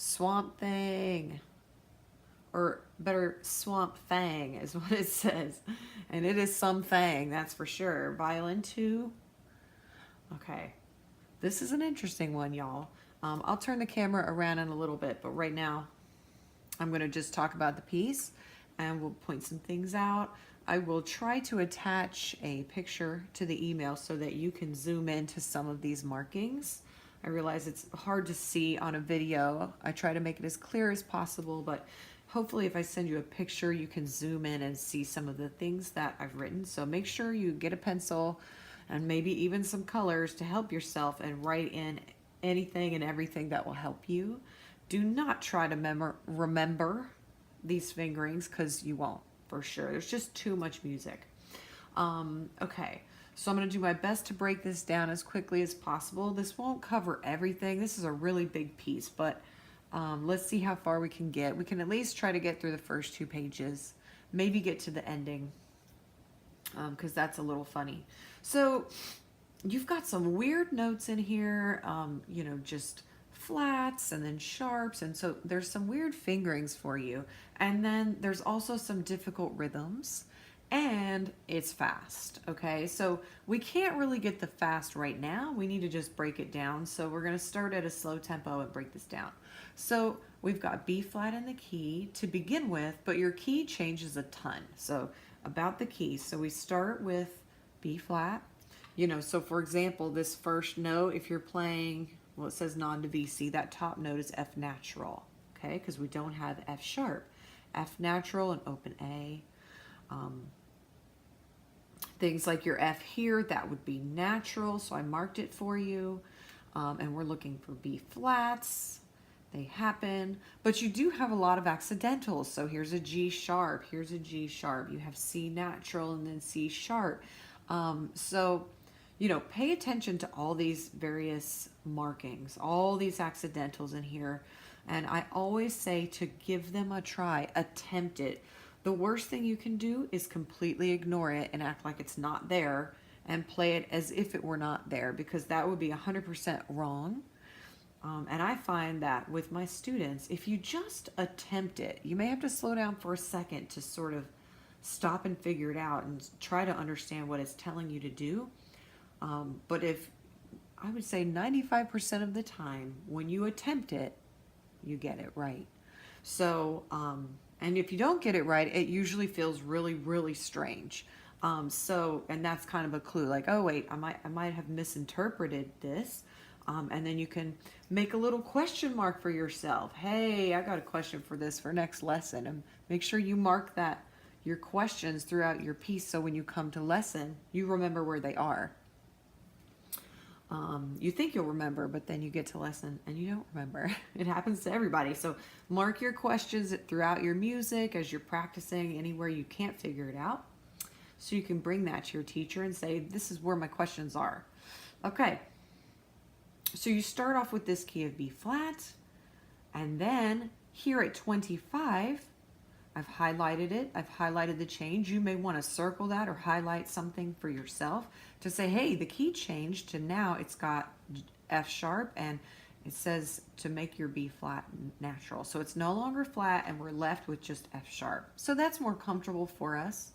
Swamp Thing, or better, Swamp Thang is what it says. And it is some thang, that's for sure. Violin 2. Okay. This is an interesting one, y'all. I'll turn the camera around in a little bit, but right now I'm going to just talk about the piece and we'll point some things out. I will try to attach a picture to the email so that you can zoom into some of these markings. I realize it's hard to see on a video. I try to make it as clear as possible, but hopefully if I send you a picture, you can zoom in and see some of the things that I've written. So make sure you get a pencil and maybe even some colors to help yourself and write in anything and everything that will help you. Do not try to remember these fingerings because you won't, for sure. There's just too much music. Okay, so I'm going to do my best to break this down as quickly as possible. This won't cover everything. This is a really big piece, but let's see how far we can get. We can at least try to get through the first 2 pages, maybe get to the ending, because that's a little funny. So you've got some weird notes in here, you know, just flats and then sharps, and so there's some weird fingerings for you, and then there's also some difficult rhythms, and it's fast. Okay, so we can't really get the fast right now. We need to just break it down, so we're going to start at a slow tempo and break this down. So we've got B flat in the key to begin with, but your key changes a ton. So about the key, so we start with B flat, you know, so for example, this first note, if you're playing, well, it says non-divisi, that top note is F natural, okay, because we don't have F sharp. F natural and open A. Things like your F here, that would be natural, so I marked it for you. And we're looking for B flats. They happen, but you do have a lot of accidentals. So here's a G sharp, here's a G sharp. You have C natural and then C sharp. So, you know, pay attention to all these various markings, all these accidentals in here. And I always say to give them a try, attempt it. The worst thing you can do is completely ignore it and act like it's not there and play it as if it were not there, because that would be 100% wrong. And I find that with my students, if you just attempt it, you may have to slow down for a second to sort of stop and figure it out and try to understand what it's telling you to do. But if, I would say 95% of the time, when you attempt it, you get it right. So, and if you don't get it right, it usually feels really, really strange. And that's kind of a clue, like, oh wait, I might have misinterpreted this. And then you can make a little question mark for yourself. Hey, I got a question for this for next lesson. And make sure you mark that, your questions throughout your piece, so when you come to lesson, you remember where they are. You think you'll remember, but then you get to lesson and you don't remember. It happens to everybody. So mark your questions throughout your music as you're practicing, anywhere you can't figure it out, so you can bring that to your teacher and say, this is where my questions are. Okay. So you start off with this key of B flat, and then here at 25, I've highlighted it. I've highlighted the change. You may want to circle that or highlight something for yourself to say, hey, the key changed to now it's got F sharp, and it says to make your B flat natural. So it's no longer flat, and we're left with just F sharp. So that's more comfortable for us.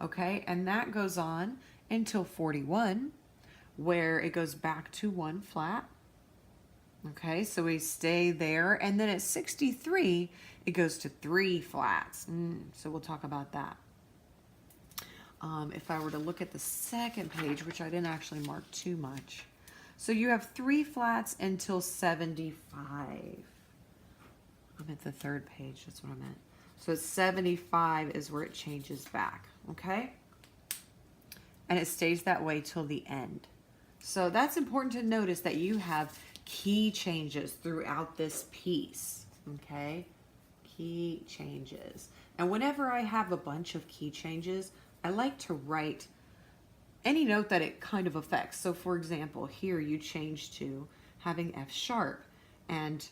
Okay, and that goes on until 41, where it goes back to 1 flat. Okay, so we stay there, and then at 63, it goes to 3 flats. So we'll talk about that. If I were to look at the second page, which I didn't actually mark too much. So you have 3 flats until 75. I'm at the third page, that's what I meant. So 75 is where it changes back, okay? And it stays that way till the end. So that's important to notice, that you have key changes throughout this piece, okay? Key changes. And whenever I have a bunch of key changes, I like to write any note that it kind of affects. So for example, here you change to having F sharp, and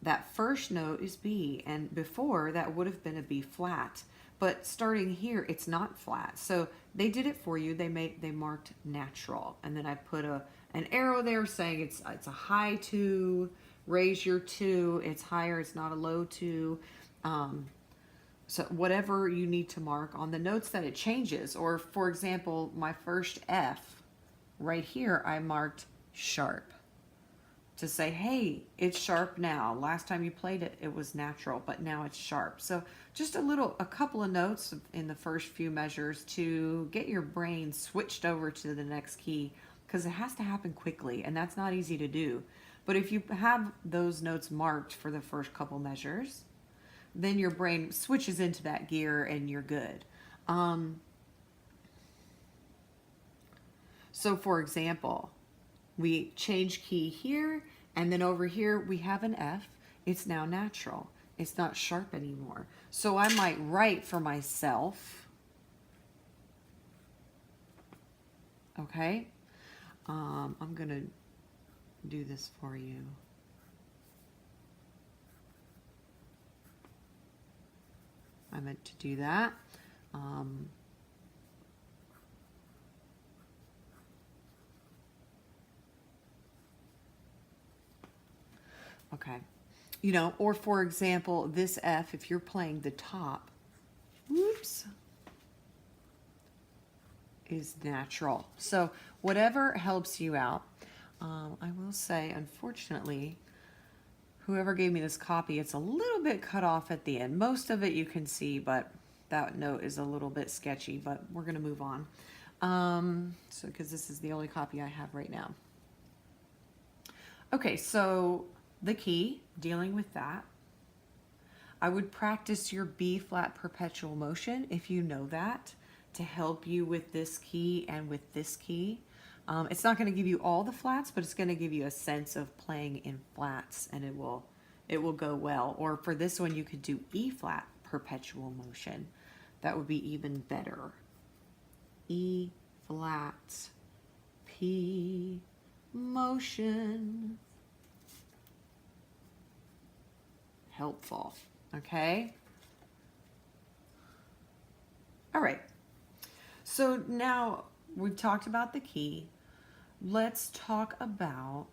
that first note is B, and before that would have been a B flat. But starting here, it's not flat. So they did it for you. They marked natural, and then I put an arrow there saying it's a high 2, raise your 2. It's higher, it's not a low 2. So whatever you need to mark on the notes that it changes. Or for example, my first F right here, I marked sharp to say, hey, it's sharp now. Last time you played it, it was natural, but now it's sharp. So just a couple of notes in the first few measures to get your brain switched over to the next key, because it has to happen quickly, and that's not easy to do. But if you have those notes marked for the first couple measures, then your brain switches into that gear and you're good. So for example, we change key here, and then over here we have an F. It's now natural. It's not sharp anymore. So I might write for myself, okay? I'm gonna do this for you. I meant to do that. Okay. You know, or for example, this F, if you're playing the top, whoops, is natural. So whatever helps you out. I will say, unfortunately, whoever gave me this copy, it's a little bit cut off at the end. Most of it you can see, but that note is a little bit sketchy, but we're going to move on. So because this is the only copy I have right now. Okay, so the key, dealing with that. I would practice your B flat perpetual motion if you know that, to help you with this key and with this key. It's not going to give you all the flats, but it's going to give you a sense of playing in flats, and it will go well. Or for this one, you could do E flat perpetual motion. That would be even better. E flat P motion. Helpful. Okay. All right. So now we've talked about the key. Let's talk about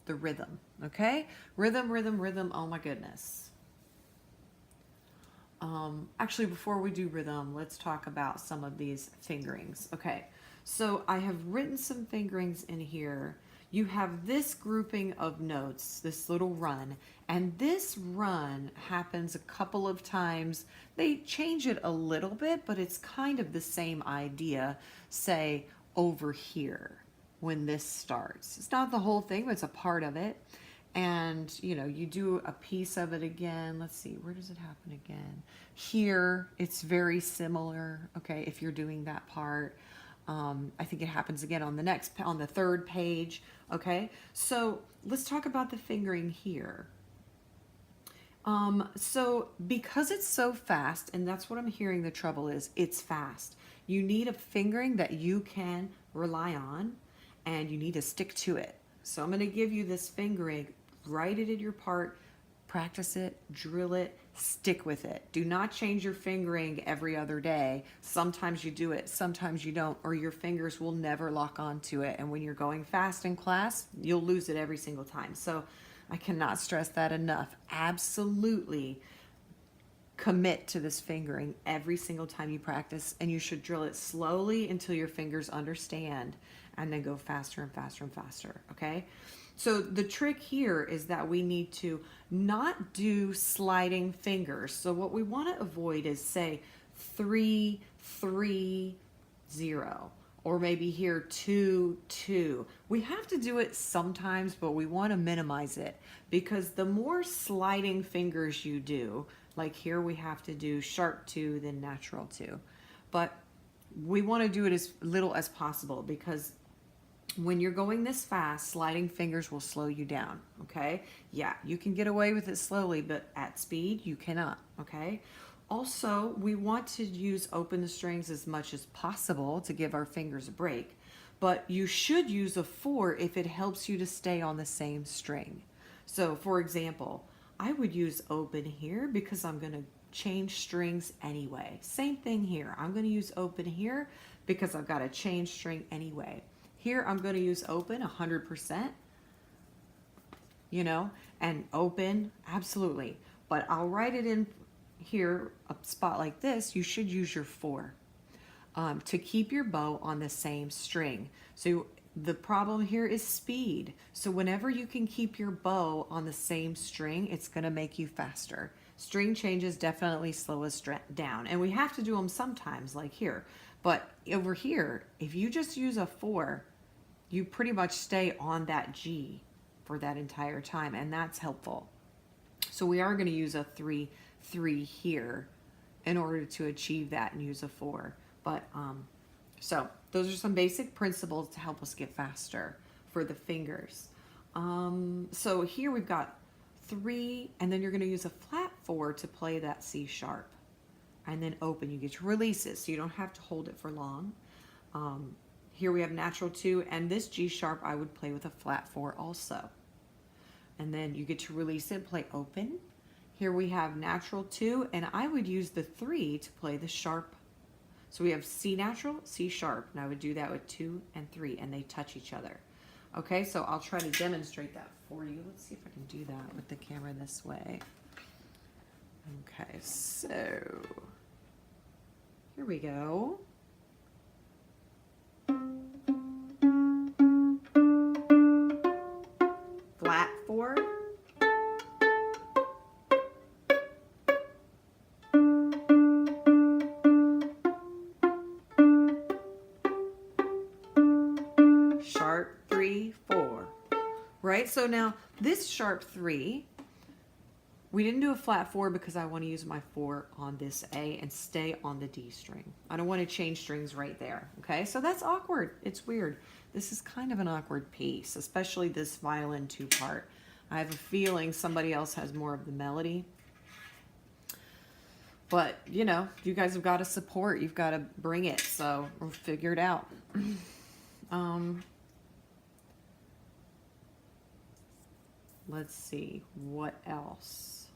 the rhythm. Okay. Rhythm, rhythm, rhythm. Oh my goodness. Actually, before we do rhythm, let's talk about some of these fingerings. Okay. So I have written some fingerings in here. You have this grouping of notes, this little run, and this run happens a couple of times. They change it a little bit, but it's kind of the same idea, say over here when this starts. It's not the whole thing, but it's a part of it. And you know, you do a piece of it again. Let's see, where does it happen again? Here, it's very similar, okay, if you're doing that part. I think it happens again on the third page. Okay, so let's talk about the fingering here. So because it's so fast, and that's what I'm hearing the trouble is, it's fast. You need a fingering that you can rely on, and you need to stick to it. So I'm going to give you this fingering, write it in your part, practice it, drill it, stick with it. Do not change your fingering every other day. Sometimes you do it, sometimes you don't, or your fingers will never lock onto it. And when you're going fast in class, you'll lose it every single time. So I cannot stress that enough. Absolutely commit to this fingering every single time you practice, and you should drill it slowly until your fingers understand, and then go faster and faster and faster, okay? So the trick here is that we need to not do sliding fingers. So what we want to avoid is, say, 3, 3, 0, or maybe here 2, 2. We have to do it sometimes, but we want to minimize it, because the more sliding fingers you do, like here we have to do sharp 2, then natural 2. But we want to do it as little as possible, because when you're going this fast, sliding fingers will slow you down, okay? Yeah, you can get away with it slowly, but at speed, you cannot, okay? Also, we want to use open the strings as much as possible to give our fingers a break, but you should use a 4 if it helps you to stay on the same string. So, for example, I would use open here because I'm going to change strings anyway. Same thing here. I'm going to use open here because I've got to change string anyway. Here I'm going to use open 100%. you know, and open, absolutely. But I'll write it in here, a spot like this, you should use your 4 to keep your bow on the same string. So the problem here is speed. So whenever you can keep your bow on the same string, it's going to make you faster. String changes definitely slow us down, and we have to do them sometimes, like here. But over here, if you just use a 4, you pretty much stay on that G for that entire time, and that's helpful. So we are going to use a 3-3 here in order to achieve that and use a 4. But so those are some basic principles to help us get faster for the fingers. So here we've got 3, and then you're going to use a flat 4 to play that C sharp, and then open. You get your releases, so you don't have to hold it for long. Here we have natural 2, and this G sharp I would play with a flat 4 also. And then you get to release it, play open. Here we have natural 2, and I would use the 3 to play the sharp. So we have C natural, C sharp, and I would do that with 2 and 3, and they touch each other. Okay, so I'll try to demonstrate that for you. Let's see if I can do that with the camera this way. Okay, so here we go. Flat 4. Sharp 3, 4. Right? So now this sharp 3, we didn't do a flat 4 because I want to use my 4 on this A and stay on the D string. I don't want to change strings right there. Okay, so that's awkward. It's weird. This is kind of an awkward piece, especially this violin 2 part. I have a feeling somebody else has more of the melody. But, you know, you guys have got to support. You've got to bring it. So we'll figure it out. Let's see, what else?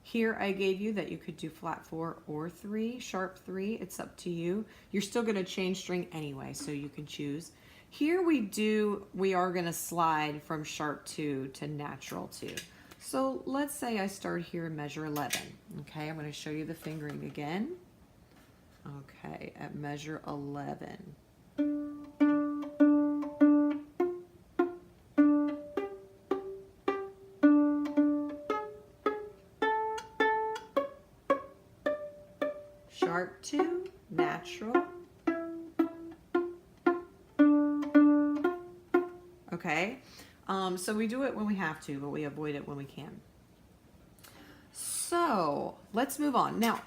Here I gave you that you could do flat 4 or 3, sharp 3, it's up to you. You're still gonna change string anyway, so you can choose. Here we are gonna slide from sharp 2 to natural 2. So let's say I start here in measure 11. Okay, I'm gonna show you the fingering again. Okay, at measure 11. Sharp 2, natural. Okay, so we do it when we have to, but we avoid it when we can. So let's move on. Now,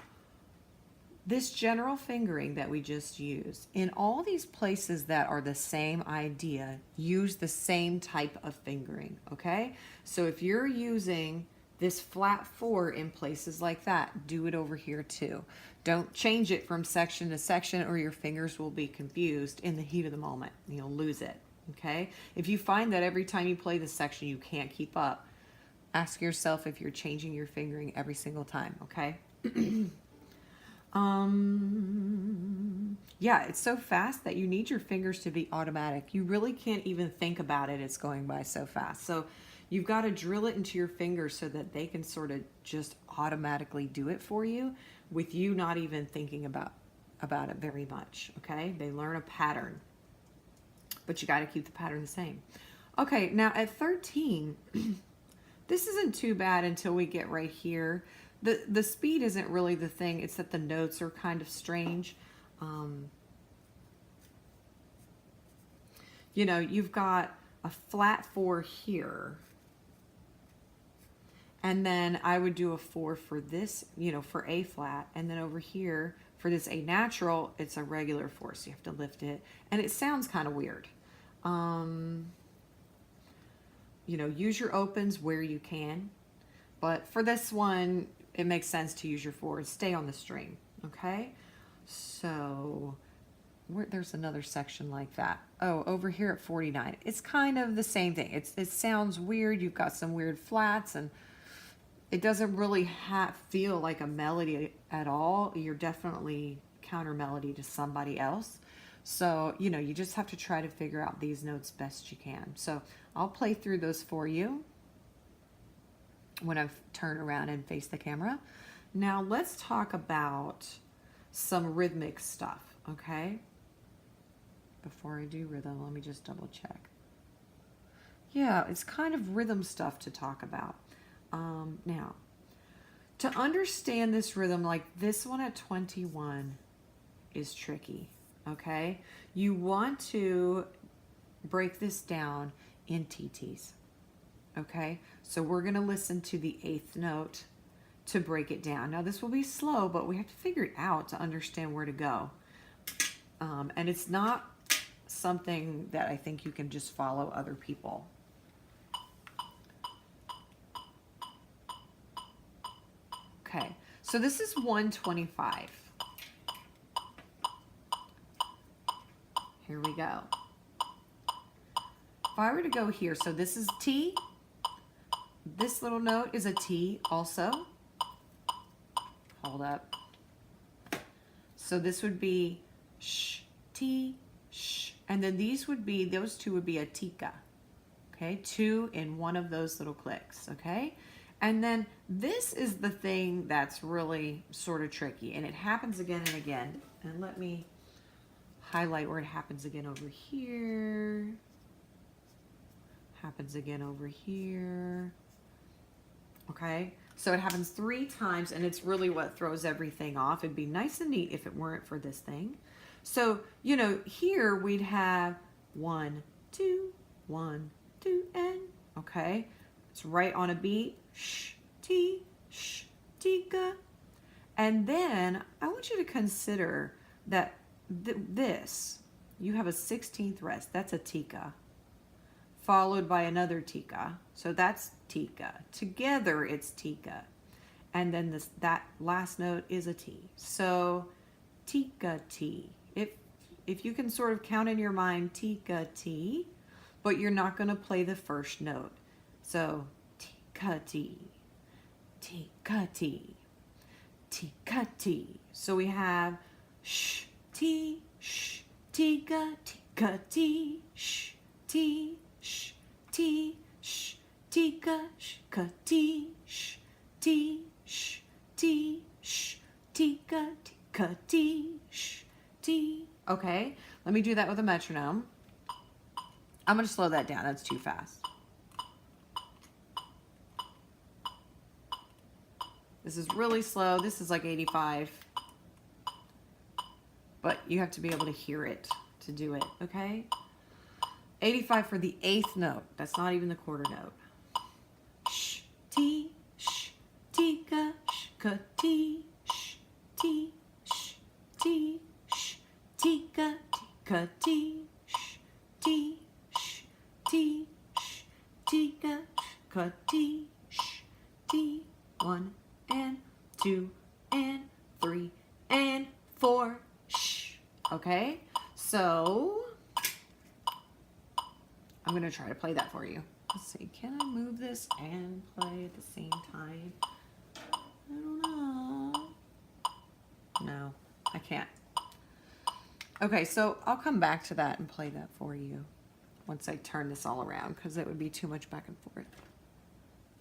this general fingering that we just used, in all these places that are the same idea, use the same type of fingering, okay? So if you're using this flat 4 in places like that, do it over here too. Don't change it from section to section or your fingers will be confused in the heat of the moment. You'll lose it, okay? If you find that every time you play this section you can't keep up, ask yourself if you're changing your fingering every single time, okay? Yeah, it's so fast that you need your fingers to be automatic. You really can't even think about it. It's going by so fast. So you've got to drill it into your fingers so that they can sort of just automatically do it for you with you not even thinking about it very much, okay? They learn a pattern, but you got to keep the pattern the same. Okay, now at 13, this isn't too bad until we get right here. The speed isn't really the thing. It's that the notes are kind of strange. You know, you've got a flat 4 here. And then I would do a 4 for this, you know, for A flat. And then over here, for this A natural, it's a regular 4. So you have to lift it. And it sounds kind of weird. You know, use your opens where you can. But for this one, it makes sense to use your 4 stay on the string, okay? So there's another section like that. Oh, over here at 49, it's kind of the same thing. It sounds weird. You've got some weird flats, and it doesn't really feel like a melody at all. You're definitely counter melody to somebody else. So, you know, you just have to try to figure out these notes best you can. So I'll play through those for you when I've turned around and face the camera. Now let's talk about some rhythmic stuff, okay? Before I do rhythm, let me just double check. Yeah, it's kind of rhythm stuff to talk about. Now, to understand this rhythm, like this one at 21 is tricky, okay? You want to break this down in TTs, okay? So we're gonna listen to the 8th note to break it down. Now this will be slow, but we have to figure it out to understand where to go. And it's not something that I think you can just follow other people. Okay, so this is 125. Here we go. If I were to go here, so this is T. This little note is a T also. Hold up. So this would be sh, T, sh. And then these would be, those two would be a tika. Okay, 2 in one of those little clicks, okay? And then this is the thing that's really sort of tricky, and it happens again and again. And let me highlight where it happens again over here. Happens again over here. Okay, so it happens 3 times, and it's really what throws everything off. It'd be nice and neat if it weren't for this thing. So, you know, here we'd have 1, 2, 1, 2, and, okay? It's right on a beat. Sh, ti, sh, tika. And then I want you to consider that this, you have a 16th rest. That's a tika. Followed by another tika. So that's tika. Together it's tika. And then that last note is a T. So tika T. If you can sort of count in your mind tika T, but you're not going to play the first note. So tika T, tika T, tika T. So we have sh, T, sh, tika, tika T, sh, T, sh, T, sh, tika, sh, ka T, sh, T, sh, T, sh, tika, tika T, sh, T. Okay, let me do that with a metronome. I'm going to slow that down. That's too fast. This is really slow. This is like 85. But you have to be able to hear it to do it, okay? 85 for the 8th note. That's not even the quarter note. Sh, T, sh, tika, sh, ka, T, sh, T, sh, T, sh, tika, tika, T, sh, T, sh, T, sh, tika, ka, T, sh, T. 1 and 2 and 3 and 4. Shh. Okay, so I'm going to try to play that for you. Let's see, can I move this and play at the same time? I don't know. No, I can't. Okay, so I'll come back to that and play that for you once I turn this all around, because it would be too much back and forth.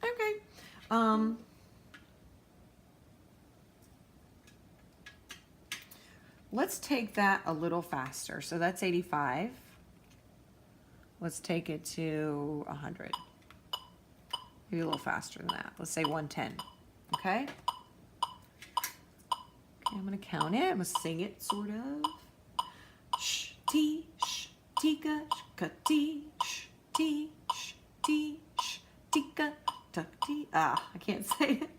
Okay. Let's take that a little faster. So that's 85. Let's take it to 100. Maybe a little faster than that. Let's say 110. Okay? Okay, I'm going to count it. I'm going to sing it, sort of. Sh, T, sh, tika, sh, ka, T, sh, T, sh, T, sh, tika, tuck, T. Ah, I can't say it.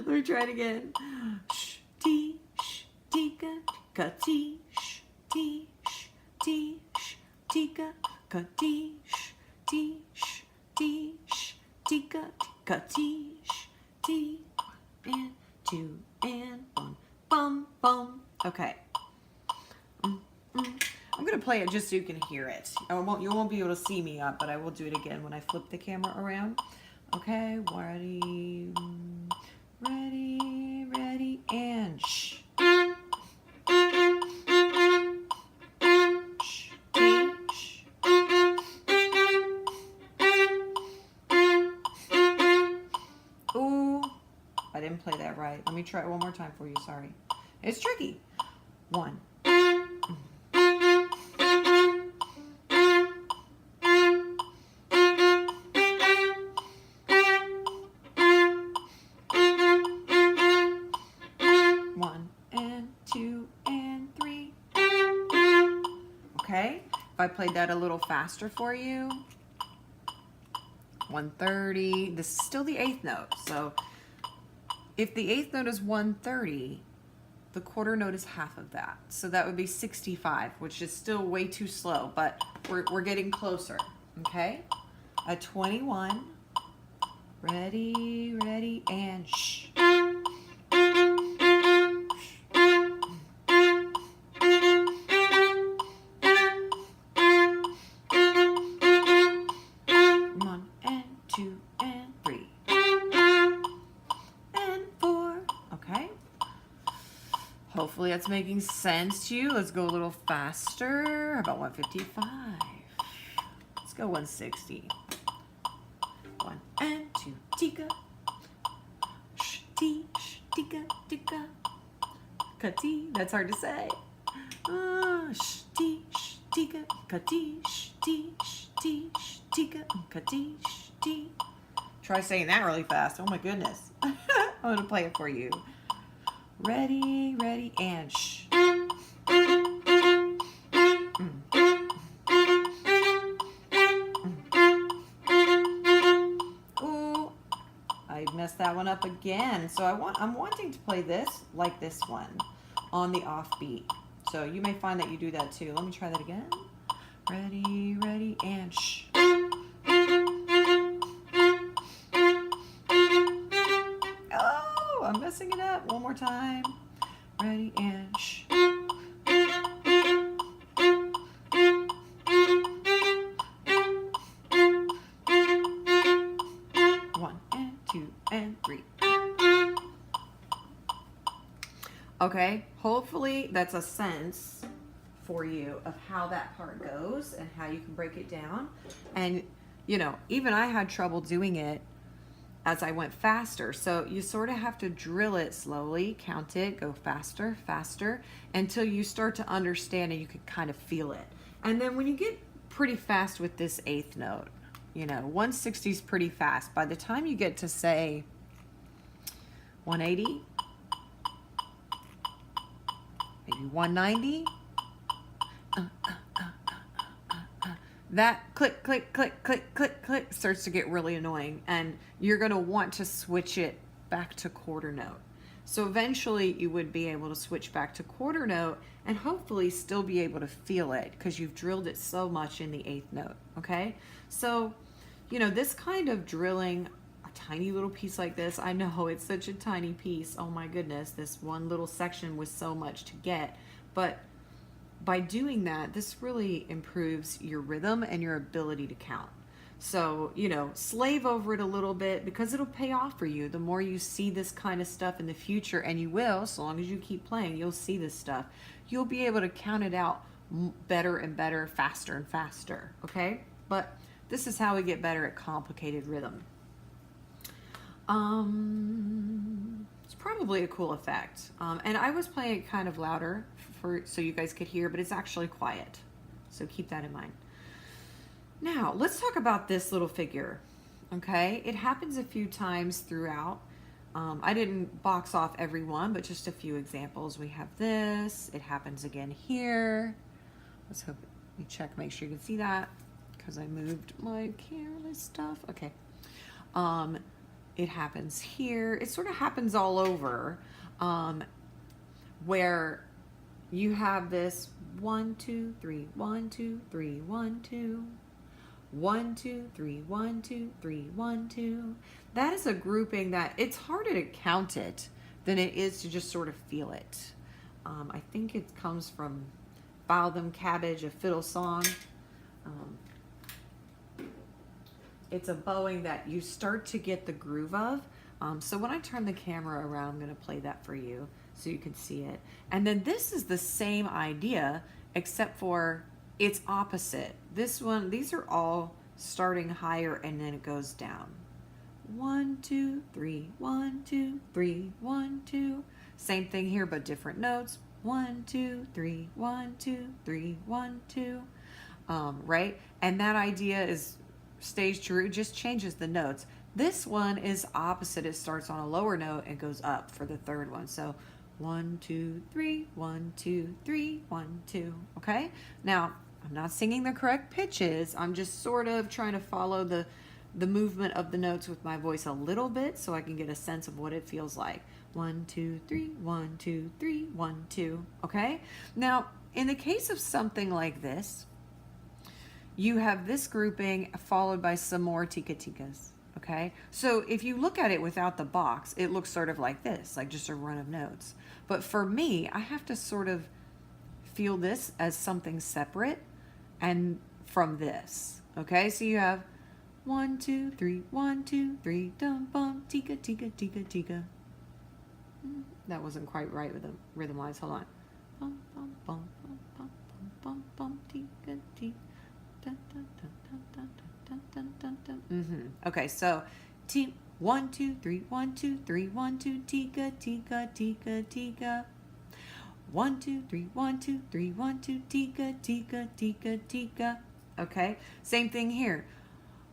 Let me try it again. Sh, T, sh, tika, ka, T, sh, T, sh, T, sh, tika, ka, T, sh, T, sh, T, sh, tika, ka, T, sh, T, 1 and 2 and 1, bum, bum. Okay. I'm going to play it just so you can hear it. You won't be able to see me up, but I will do it again when I flip the camera around. Okay, ready, ready, and shh. didn't play that right. Let me try it one more time for you. Sorry. It's tricky. 1. 1 and 2 and 3. Okay. If I played that a little faster for you. 130. This is still the 8th note. So if the 8th note is 130, the quarter note is half of that. So that would be 65, which is still way too slow, but we're getting closer. Okay? A 21. Ready, ready, and shh. Hopefully that's making sense to you. Let's go a little faster. How about 155? Let's go 160. 1 and 2, tika. Sh, ti, sh, tika, tika. Ka-ti, that's hard to say. Sh, ti, sh, tika, ka-ti, sh, ti, sh, ti, sh, tika, ka-ti, sh, ti. Try saying that really fast. Oh my goodness. I'm going to play it for you. Ready, ready, and shh. Ooh, I messed that one up again. So I'm wanting to play this like this one on the offbeat. So you may find that you do that too. Let me try that again. Ready, ready, and shh. I'm messing it up. One more time. Ready and shh. 1 and 2 and 3. Okay, hopefully that's a sense for you of how that part goes and how you can break it down. And, you know, even I had trouble doing it as I went faster. So you sort of have to drill it slowly, count it, go faster, faster, until you start to understand and you can kind of feel it. And then when you get pretty fast with this 8th note, you know, 160 is pretty fast. By the time you get to say 180, maybe 190, that click, click, click, click, click, click starts to get really annoying, and you're going to want to switch it back to quarter note. So eventually you would be able to switch back to quarter note and hopefully still be able to feel it because you've drilled it so much in the 8th note, okay? So, you know, this kind of drilling a tiny little piece like this, I know it's such a tiny piece. Oh my goodness, this one little section was so much to get, but by doing that, this really improves your rhythm and your ability to count. So, you know, slave over it a little bit because it'll pay off for you. The more you see this kind of stuff in the future, and you will, so long as you keep playing, you'll see this stuff. You'll be able to count it out better and better, faster and faster, okay? But this is how we get better at complicated rhythm. It's probably a cool effect. And I was playing it kind of louder so you guys could hear, but it's actually quiet. So keep that in mind. Now, let's talk about this little figure, okay? It happens a few times throughout. I didn't box off every one, but just a few examples. We have this. It happens again here. Let's hope we check, make sure you can see that because I moved my camera stuff. Okay. It happens here. It sort of happens all over, where you have this 1, 2, 3, 1, 2, 3, 1, 2. 1, 2, 3, 1, 2, 3, 1, 2. That is a grouping that it's harder to count it than it is to just sort of feel it. I think it comes from File Them Cabbage, a fiddle song. It's a bowing that you start to get the groove of. So when I turn the camera around, I'm going to play that for you so you can see it. And then this is the same idea, except for it's opposite. This one, these are all starting higher and then it goes down. 1, 2, 3, 1, 2, 3, 1, 2. Same thing here, but different notes. 1, 2, 3, 1, 2, 3, 1, 2. Right? And that idea is stays true, it just changes the notes. This one is opposite. It starts on a lower note and goes up for the third one. So 1, 2, 3, 1, 2, 3, 1, 2. Okay? Now, I'm not singing the correct pitches. I'm just sort of trying to follow the movement of the notes with my voice a little bit so I can get a sense of what it feels like. 1, 2, 3, 1, 2, 3, 1, 2. Okay? Now, in the case of something like this, you have this grouping followed by some more tika-tikas. Okay? So if you look at it without the box, it looks sort of like this, like just a run of notes. But for me, I have to sort of feel this as something separate and from this. Okay? So you have 1, 2, 3, 1, 2, 3, dum bum, tika, tika, tika, tika. That wasn't quite right with the rhythm lines. Hold on. Bum, bum, bum, bum, bum, bum, bum, tika, tika. Dun, dun, dun, dun, dun, dun, dun, dun, dun. Okay, so 1, 2, 3, 1, 2, 3, 1, 2, tika, tika, tika, tika. 1, 2, 3, 1, 2, 3, 1, 2, tika, tika, tika, tika. Okay, same thing here.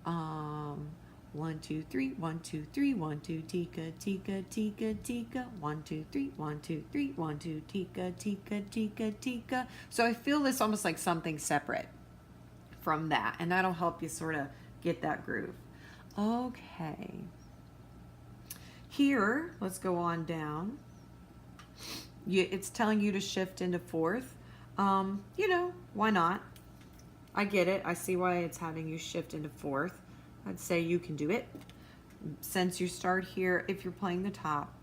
1, 2, 3, 1, 2, 3, 1, 2, tika, tika, tika, tika. 1, 2, 3, 1, 2, 3, 1, 2, tika, tika, tika, tika. So I feel this almost like something separate from that, and that'll help you sort of get that groove. Okay. Here, let's go on down. It's telling you to shift into fourth. You know, why not? I get it. I see why it's having you shift into fourth. I'd say you can do it. Since you start here, if you're playing the top,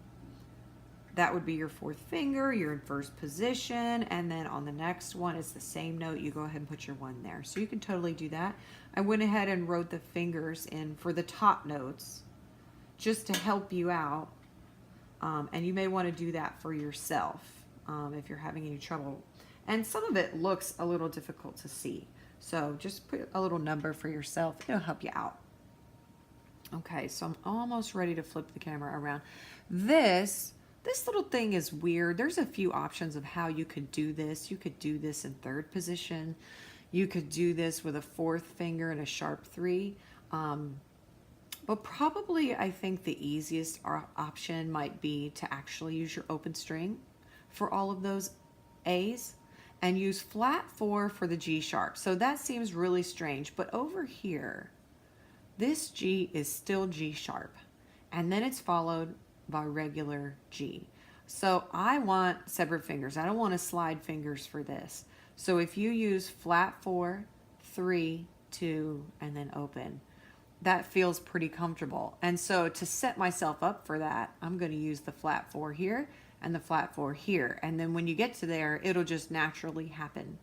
that would be your fourth finger. You're in first position. And then on the next one, it's the same note. You go ahead and put your 1 there. So you can totally do that. I went ahead and wrote the fingers in for the top notes just to help you out. And you may want to do that for yourself if you're having any trouble. And some of it looks a little difficult to see. So just put a little number for yourself. It'll help you out. Okay, so I'm almost ready to flip the camera around. This little thing is weird. There's a few options of how you could do this. You could do this in third position. You could do this with a fourth finger and a sharp 3. But probably I think the easiest option might be to actually use your open string for all of those A's and use flat 4 for the G sharp. So that seems really strange, but over here, this G is still G sharp, and then it's followed by regular G. So I want separate fingers. I don't want to slide fingers for this. So if you use flat 4, 3, 2, and then open, that feels pretty comfortable. And so to set myself up for that, I'm going to use the flat 4 here and the flat 4 here. And then when you get to there, it'll just naturally happen.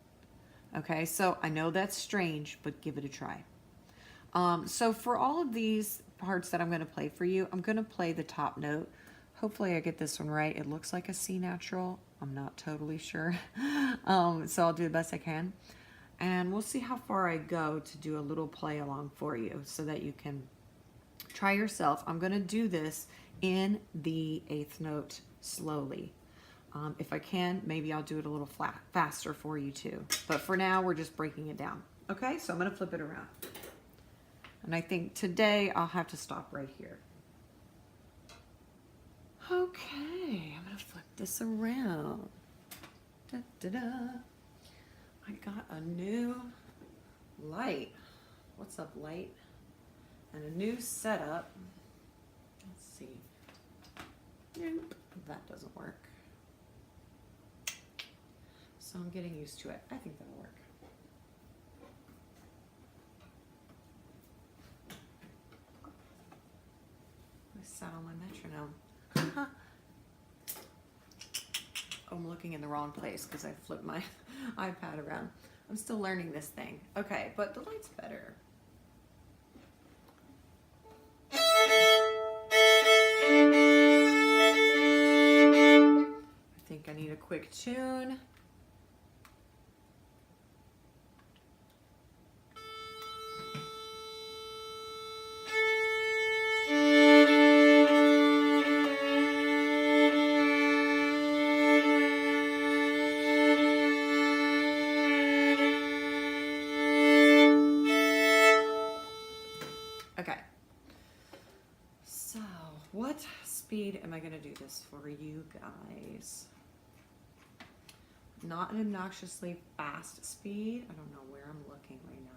Okay, so I know that's strange, but give it a try. So for all of these parts that I'm going to play for you, I'm going to play the top note. Hopefully I get this one right. It looks like a C natural. I'm not totally sure. So I'll do the best I can. And we'll see how far I go to do a little play along for you so that you can try yourself. I'm going to do this in the 8th note slowly. If I can, maybe I'll do it a little faster for you too. But for now, we're just breaking it down. Okay, so I'm going to flip it around. And I think today I'll have to stop right here. Okay, I'm going to flip this around. Da, da, da. I got a new light. What's up, light? And a new setup. Let's see. Nope, that doesn't work. So I'm getting used to it. I think that'll work. I sat on my metronome. Oh, I'm looking in the wrong place because I flipped my iPad around. I'm still learning this thing. Okay, but the light's better. I think I need a quick tune. What speed am I going to do this for you guys? Not an obnoxiously fast speed. I don't know where I'm looking right now.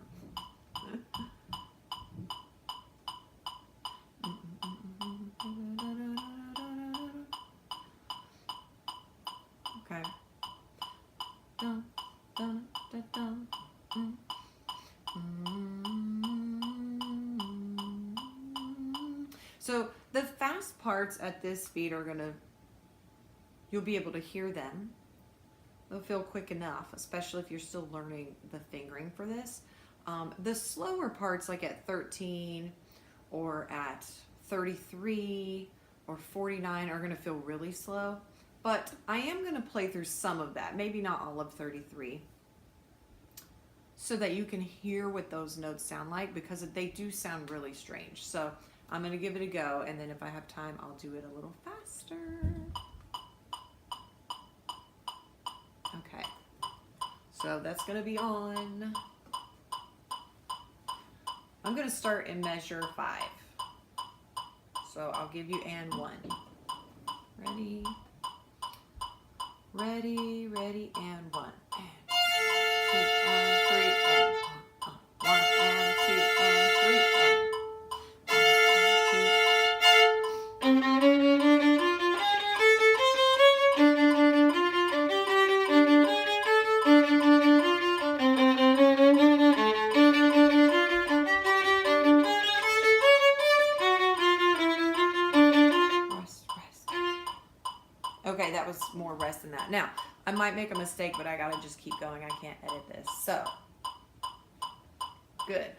Okay. Dun, dun, dun, dun. So the fast parts at this speed are gonna, you'll be able to hear them. They'll feel quick enough, especially if you're still learning the fingering for this. The slower parts, like at 13 or at 33 or 49, are gonna feel really slow. But I am gonna play through some of that, maybe not all of 33, so that you can hear what those notes sound like, because they do sound really strange. So I'm gonna give it a go, and then if I have time, I'll do it a little faster. Okay, so that's gonna be on. I'm gonna start in measure 5. So I'll give you and 1. Ready? Ready, ready, and 1. And 2 and 3 and 1 and 2 and 3 and 1. Rest, rest. Okay, that was more rest than that. Now, I might make a mistake, but I gotta just keep going. I can't edit this. So, good.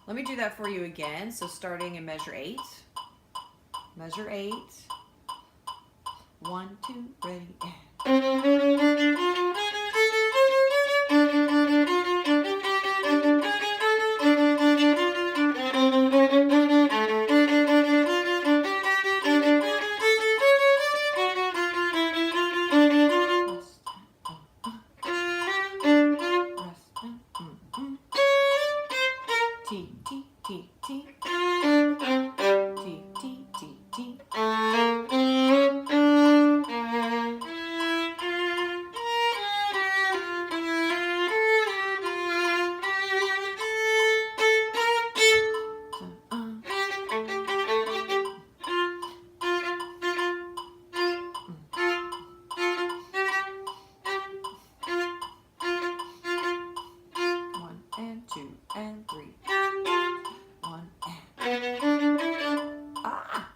Let me do that for you again. So starting in measure 8. Measure 8. 1, 2, ready, and.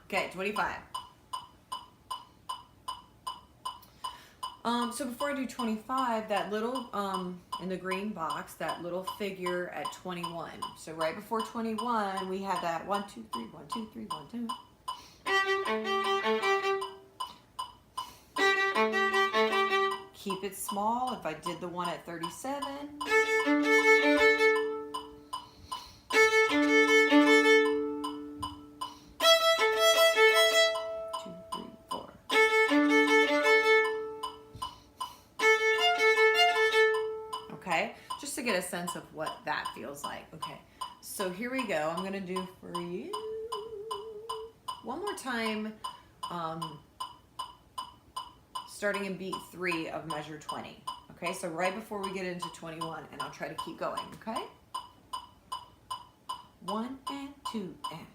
Okay, 25. So before I do 25, that little, in the green box, that little figure at 21. So right before 21, we had that 1, 2, 3, 1, 2, 3, 1, 2. Keep it small. If I did the one at 37. 2, 3, 4. Okay, just to get a sense of what that feels like. Okay, so here we go. I'm gonna do for you one more time, starting in beat 3 of measure 20. Okay, so right before we get into 21, and I'll try to keep going. Okay, 1 and 2 and.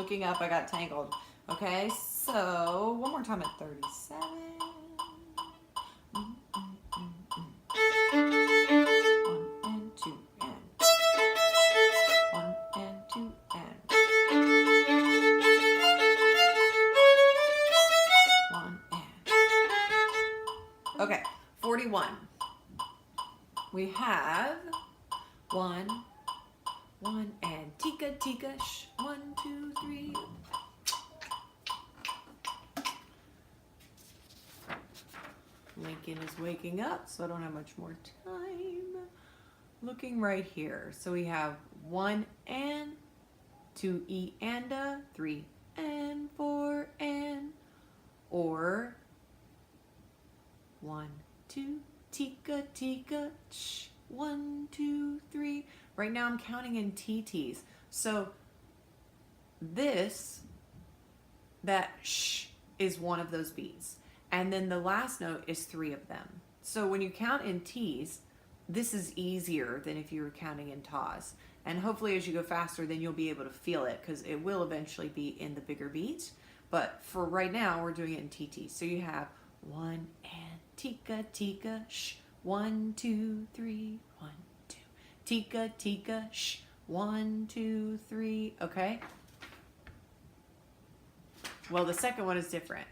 looking up, I got tangled. Okay, so one more time at 37. One and two and one and two and one and. Okay, 41. We have one and tika tika sh. 1, 2, 3. Lincoln is waking up, so I don't have much more time. Looking right here. So we have 1 and 2 E and a 3 and 4 and, or 1, 2 tika tika sh. 1, 2, 3. Right now I'm counting in TTs. So that sh is one of those beats. And then the last note is 3 of them. So when you count in T's, this is easier than if you were counting in Tas. And hopefully as you go faster, then you'll be able to feel it, because it will eventually be in the bigger beat. But for right now, we're doing it in TT. So you have 1 and tika tika sh. 1, 2, 3, 1, 2. Tika tika sh. 1, 2, 3. Okay? Well, the second one is different.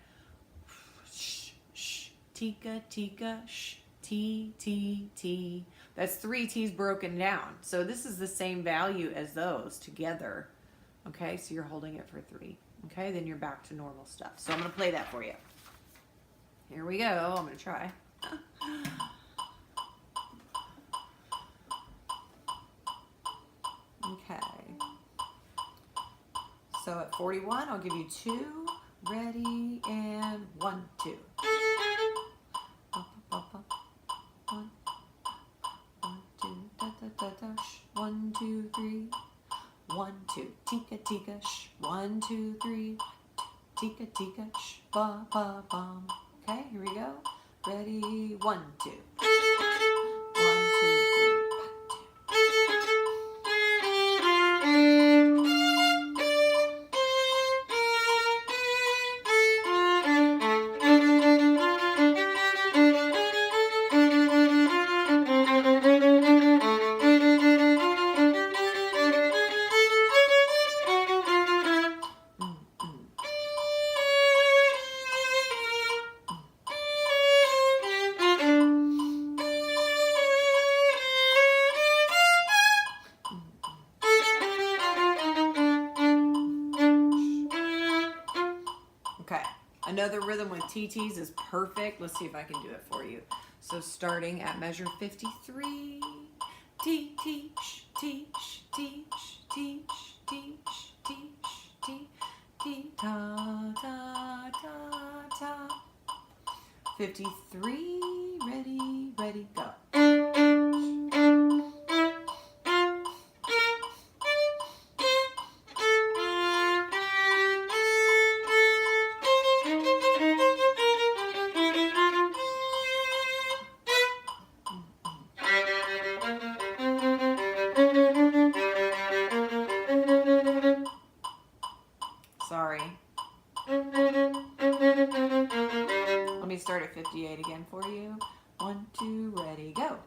Sh, sh, tika, tika, sh, T, T, T. That's 3 T's broken down. So this is the same value as those together. Okay, so you're holding it for 3. Okay, then you're back to normal stuff. So I'm going to play that for you. Here we go. I'm going to try. Okay. So at 41, I'll give you 2. Ready, and 1, 2. 1, 2, da da da da sh. 1, 2, 3. 1, 2. Tika tika sh. 1, 2, 3. Tika tika sh. Ba ba bum. Okay, here we go. Ready, 1, 2. 1, 2, 3. Okay, another rhythm with TTs is perfect. Let's see if I can do it for you. So starting at measure 53, T, T, sh, T, sh, T, sh, T, sh, T, sh, T, sh, T, T, ta, ta, ta, ta. 53, ready, ready, go. Sorry. Let me start at 58 again for you. 1, 2, ready, go.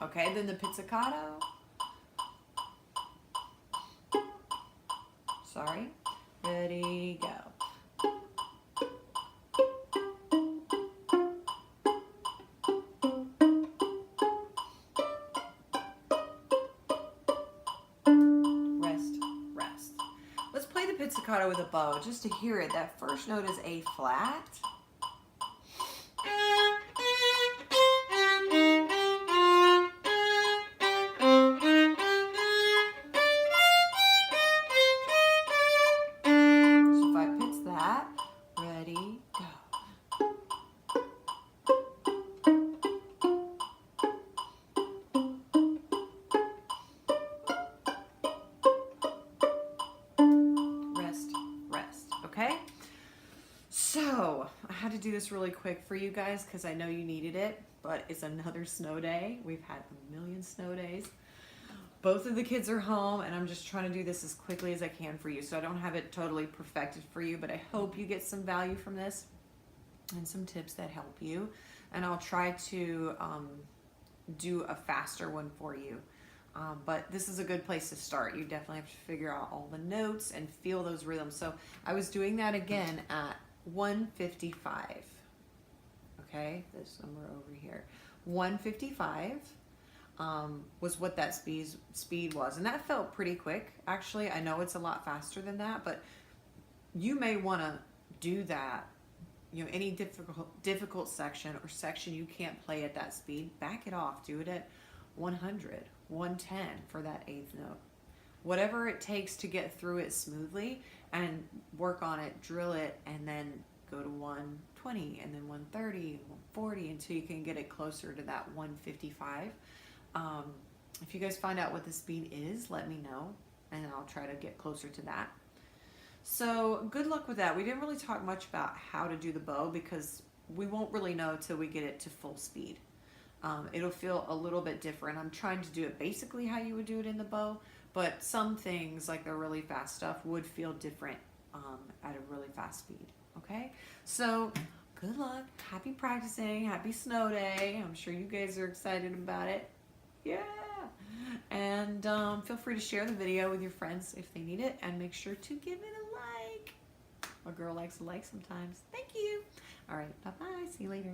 Okay, then the pizzicato. Sorry. Ready, go. Rest, rest. Let's play the pizzicato with a bow just to hear it. That first note is A flat. So if I pitch that, ready, go. Rest, rest, okay? So I had to do this really quick for you guys because I know you needed it, but it's another snow day. We've had a million snow days. Both of the kids are home, and I'm just trying to do this as quickly as I can for you. So I don't have it totally perfected for you, but I hope you get some value from this and some tips that help you. And I'll try to do a faster one for you. But this is a good place to start. You definitely have to figure out all the notes and feel those rhythms. So I was doing that again at 155. Okay, this number over here. 155 was what that speed was. And that felt pretty quick. Actually, I know it's a lot faster than that, but you may want to do that. You know, any difficult section or section you can't play at that speed, back it off. Do it at 100, 110 for that eighth note. Whatever it takes to get through it smoothly, and work on it, drill it, and then go to 120 and then 130, 140 until you can get it closer to that 155. If you guys find out what the speed is, let me know, and I'll try to get closer to that. So good luck with that. We didn't really talk much about how to do the bow because we won't really know till we get it to full speed. It'll feel a little bit different. I'm trying to do it basically how you would do it in the bow, but some things like the really fast stuff would feel different at a really fast speed. Okay, so good luck. Happy practicing. Happy snow day. I'm sure you guys are excited about it. Yeah. And feel free to share the video with your friends if they need it, and make sure to give it a like. A girl likes a like sometimes. Thank you. All right. Bye-bye. See you later.